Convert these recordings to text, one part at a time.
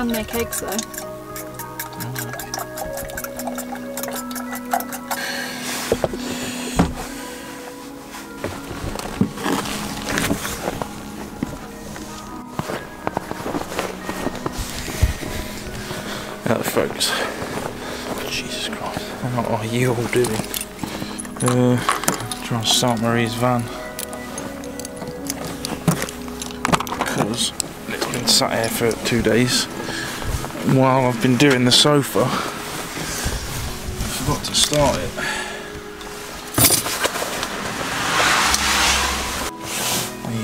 can make eggs though. Out of focus. Jesus Christ. What are you all doing? Trying to start Marie's van. Because it's been sat here for 2 days. While I've been doing the sofa, I forgot to start it.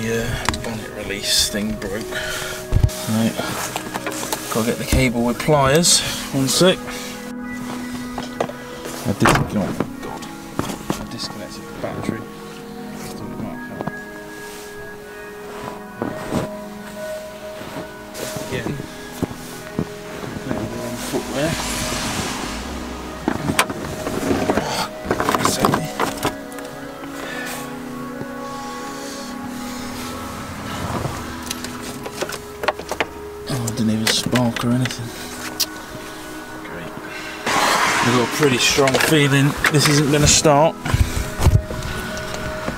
The bonnet release thing broke. Right. Gotta get the cable with pliers. 1 sec. I disconnected the battery. Thought it might help. Again, completely the wrong footwear. Oh, it didn't even spark or anything. Great. I've got a pretty strong feeling this isn't going to start,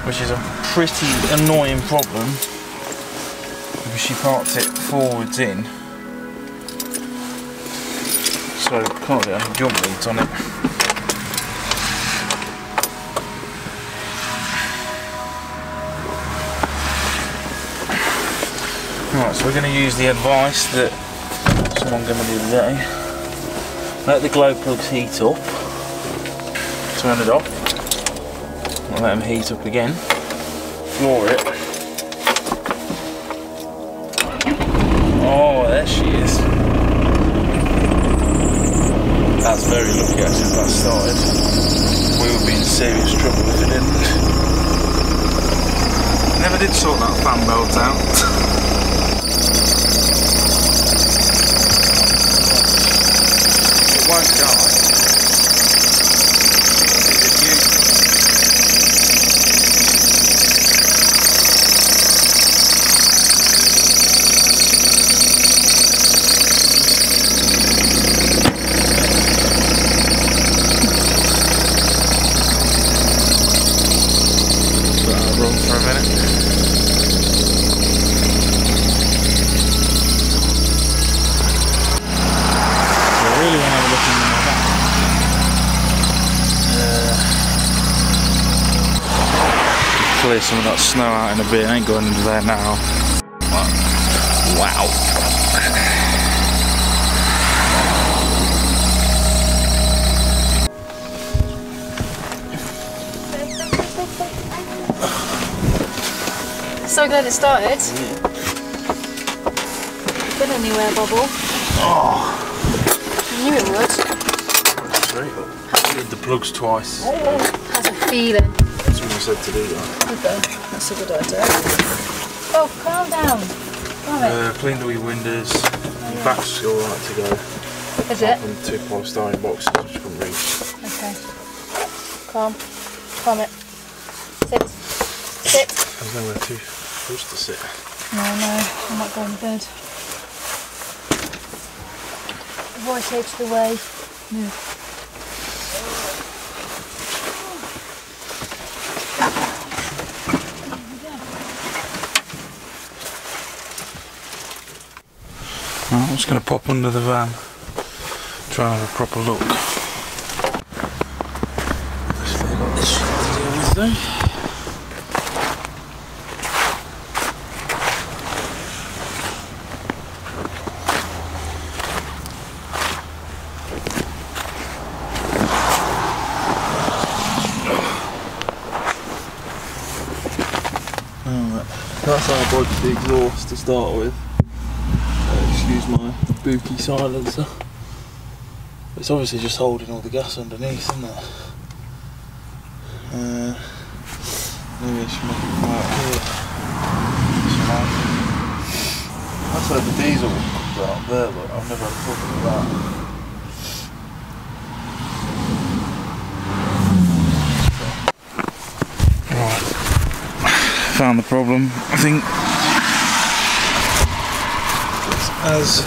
which is a pretty annoying problem because she parked it forwards in, so can't get any jump leads on it. Right, so we're going to use the advice that someone gave me the other day. Let the glow plugs heat up, turn it off, and let them heat up again, floor it. Oh, there she is. That's very lucky actually that started. We would be in serious trouble if it didn't. Never did sort that fan belt out. Won't die. Run for a minute. Clear some of that snow out in a bit. I ain't going into there now. Wow. So glad it started. Been anywhere, Bobble. Oh. I knew it would. Straight up. Did the plugs twice. Oh, how's it feeling? Someone said to do that. Okay, that's a good idea. Oh, calm down. Cleaned all your windows. Your back's alright to go. Is it? And 2 polystyrene boxes which you couldn't reach. Okay. Calm. Calm it. Sit. Sit. There's nowhere to for us to sit. No, I might go in bed. Voice edge the way. Move. I'm just going to pop under the van, try and have a proper look. I've got this shit to deal with though. Alright, that's how I bodged the exhaust to start with. Use my booky silencer. It's obviously just holding all the gas underneath, isn't it? Maybe I should make it come out here. That's where the diesel comes out there, but I've never had a problem with that. Right, found the problem. I think as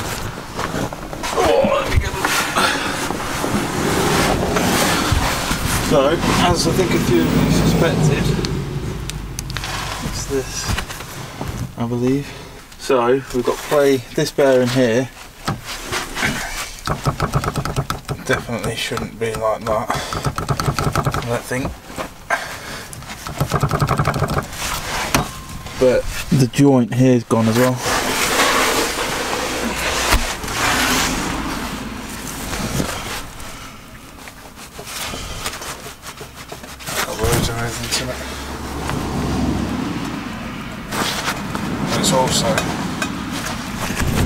So, as I think a few of you suspected, it's this, I believe. So, we've got this bearing here. Definitely shouldn't be like that, I don't think. But the joint here's gone as well. It's also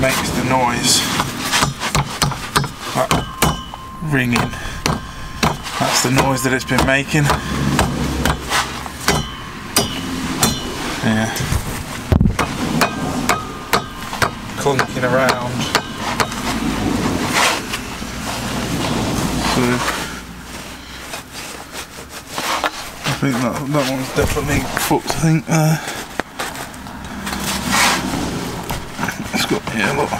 makes the noise, that ringing, that's the noise that it's been making. Yeah, clunking around. So I think that one's definitely fucked, I think. It's got here, look.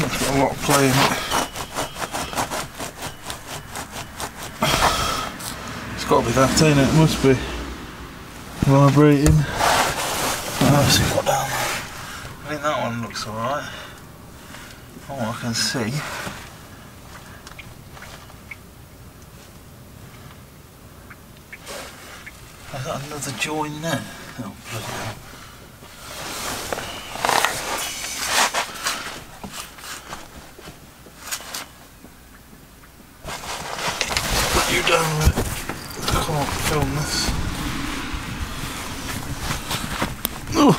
It's got a lot of play in it. It's got to be that, ain't it? It must be vibrating. Let's see what down. I think that one looks alright. Oh, I can see. I've got another join there. Oh, bloody hell. Put you down there. I can't film this. Oh.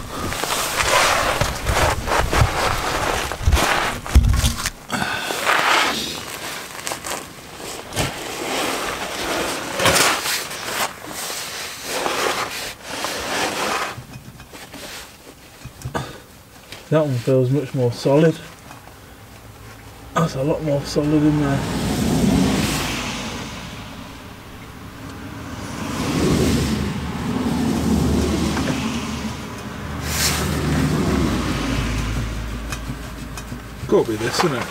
That one feels much more solid. That's a lot more solid in there. Got to be this, isn't it?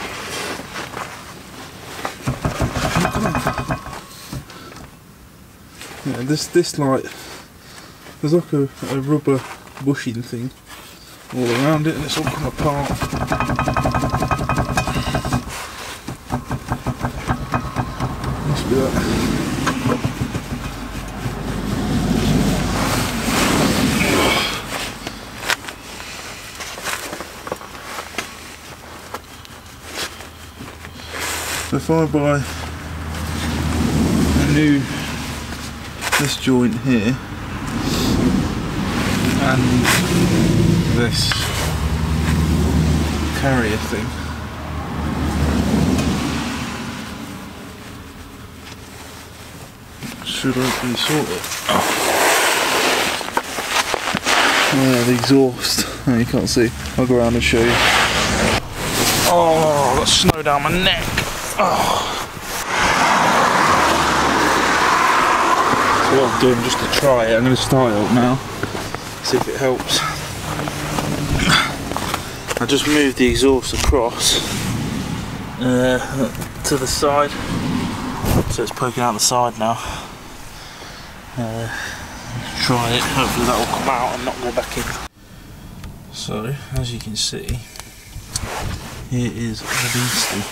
Yeah, this like, there's like a rubber bushing thing all around it, and it's all come apart. Must be that. So if I buy this joint here and this carrier thing, should hopefully sort it. Oh yeah, the exhaust. Oh, you can't see. I'll go around and show you. Oh, I've got snow down my neck. Oh. So what I'm doing, just to try it, I'm going to start it up now, see if it helps. I just moved the exhaust across to the side, so it's poking out the side now. Try it, hopefully that will come out and not go back in. So, as you can see, here is the beastie.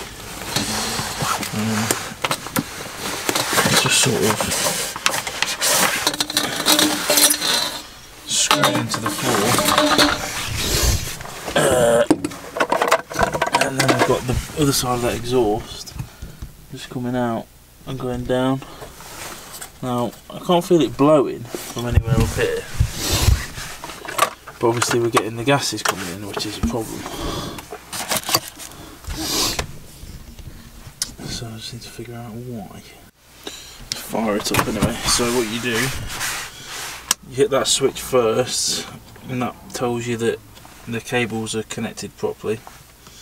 Just sort of screw into the floor, and then I've got the other side of that exhaust just coming out and going down. Now I can't feel it blowing from anywhere up here, but obviously we're getting the gases coming in, which is a problem. So I just need to figure out why. Fire it up anyway. So what you do, you hit that switch first, and that tells you that the cables are connected properly.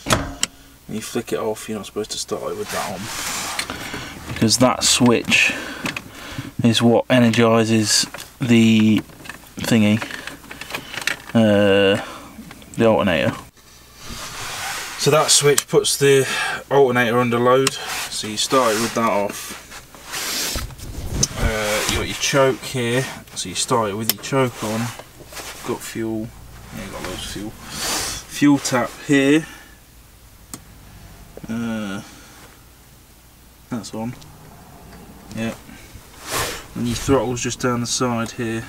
And you flick it off. You're not supposed to start it with that on, because that switch is what energises the thingy, the alternator. So that switch puts the alternator under load, so you start it with that off. You got your choke here, so you start it with your choke on. Got fuel, yeah, you got loads of fuel. Fuel tap here. That's on. Yeah. And your throttle's just down the side here.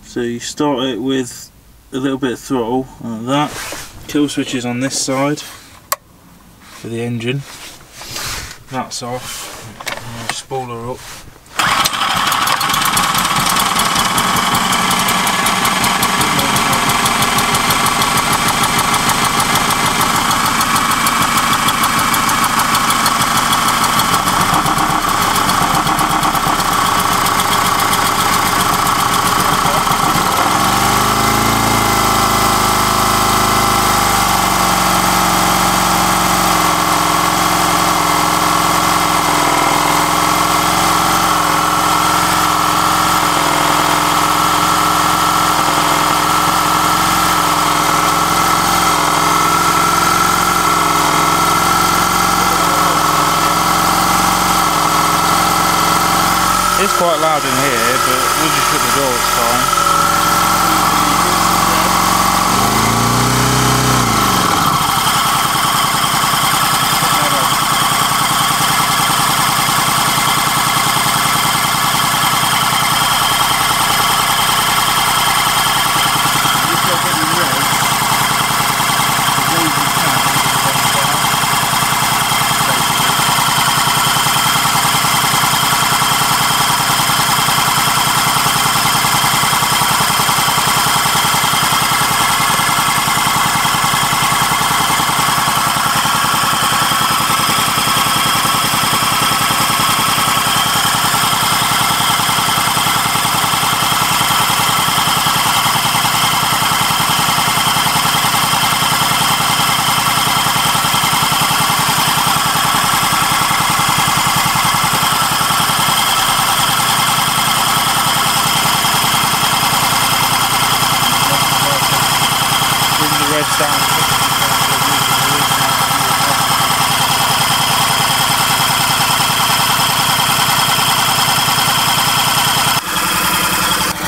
So you start it with a little bit of throttle like that. Kill switch is on this side for the engine. That's off. And spool her up. It's quite loud in here, but we'll just shut the door, it's fine.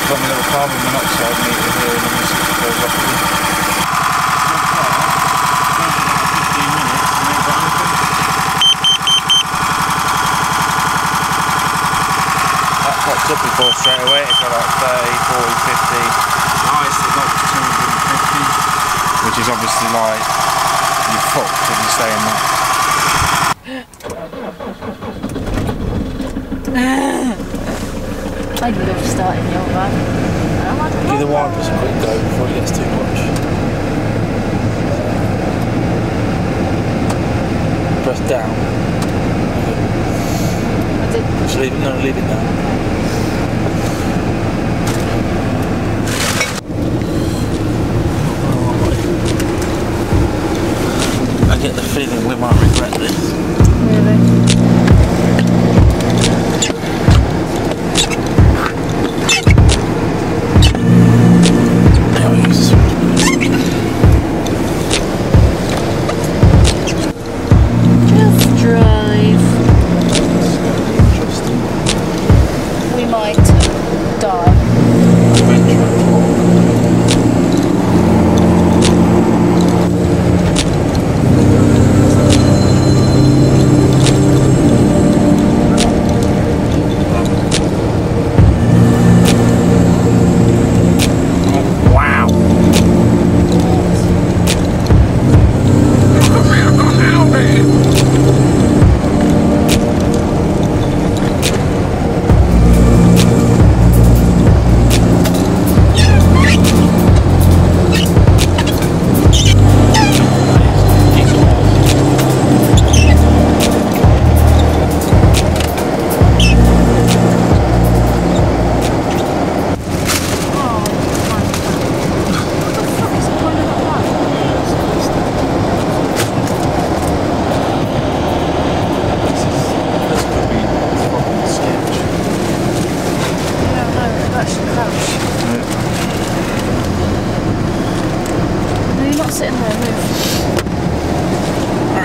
Got my little carbon monoxide meter here and this goes off again. That popped up before straight away, it got like 30, 40, 50. Highest it got was 250. Which is obviously like, you're fucked if you stay in that. I'd love starting the old van. Give the wipers a quick go before it gets too much. Press down. I did. Just leave it, no, leave it now. I get the feeling we might regret this. Really? Sitting there, move.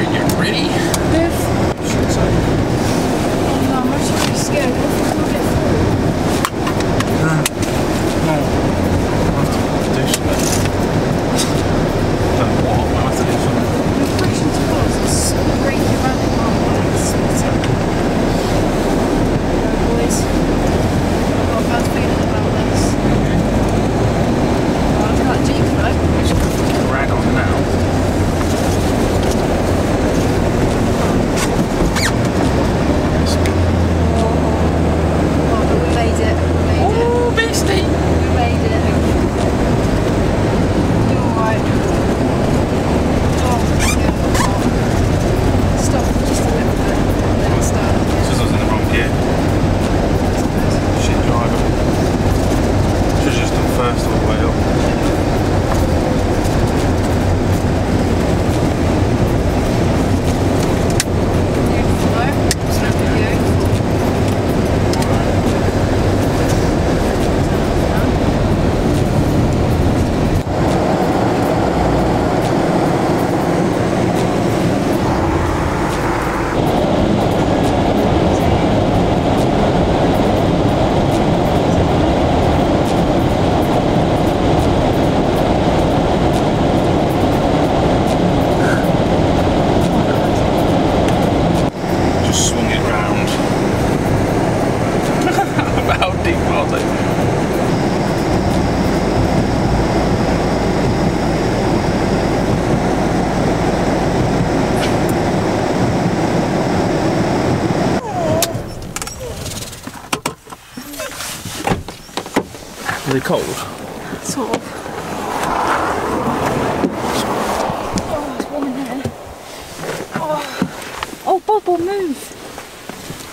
Alright, you're ready. Move. Should say. Oh no, I'm actually scared. What if I get through? No. I'll have to do something. I don't know what, but I'll have to do something. The question to us is break your rabbit arm while it's sweating. Boys, I've got a bad feeling about this. Oh, I've got a Jeep, right? Just put the rag on now. Oh, but we made it. We made it. Oh, beastie! We made it. You're alright. Oh, yeah. Stop just a little bit. Then start. This was in the wrong gear. Shit driver. Should've just done first all the way up. Beautiful though. Snap the view. Just swung it round. How deep was it? Are they cold? Sort of. Oh, it's warm in there. Oh, Bobble, move.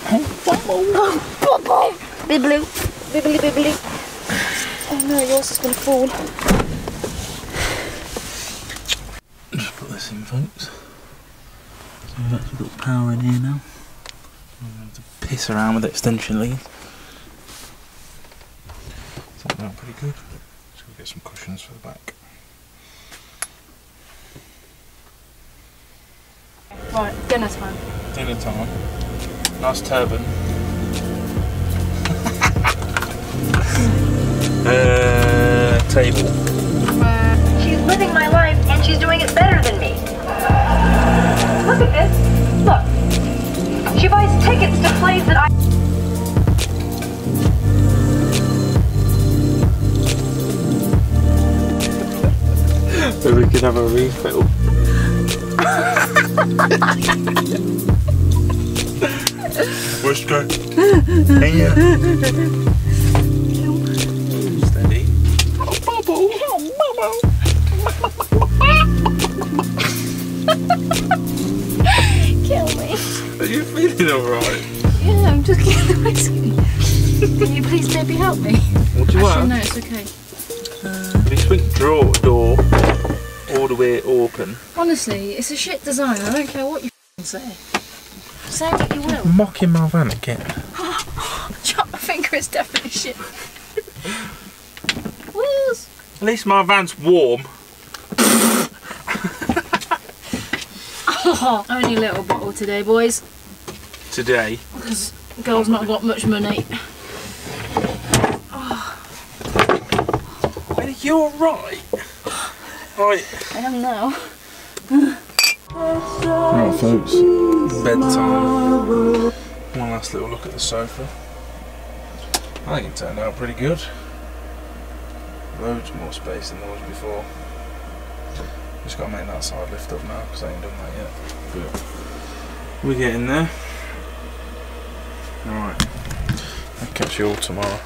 Oh, Bobble. Bibbly. Bibbly, bibbly. Oh no, yours is going to fall. Just put this in, folks. So we've actually got power in here now. I'm going to have to piss around with extension leads. It's working out pretty good. So we'll get some cushions for the back. Right, dinner time. Dinner time. Nice turban. Table. She's living my life and she's doing it better than me. Look at this. Look. She buys tickets to plays that I... So we could have a refill. Where's go? Hey, steady. Oh, Bubble! Oh, Kill me. Are you feeling alright? Yeah, I'm just getting whiskey. Can you please maybe help me? What do you want? No, it's okay. If you swing door all the way open. Honestly, it's a shit design. I don't care what you say. Say what you will. Mocking my van again. Chop my finger is definitely shit. Wheels. At least my van's warm. Oh, only a little bottle today, boys. Today. Because girl's not got much money. Are you alright? Right. I am now. Right, folks. Bedtime. One last little look at the sofa. I think it turned out pretty good. Loads more space than there was before. Just got to make that side lift up now because I ain't done that yet. But we're getting there. Alright. I'll catch you all tomorrow.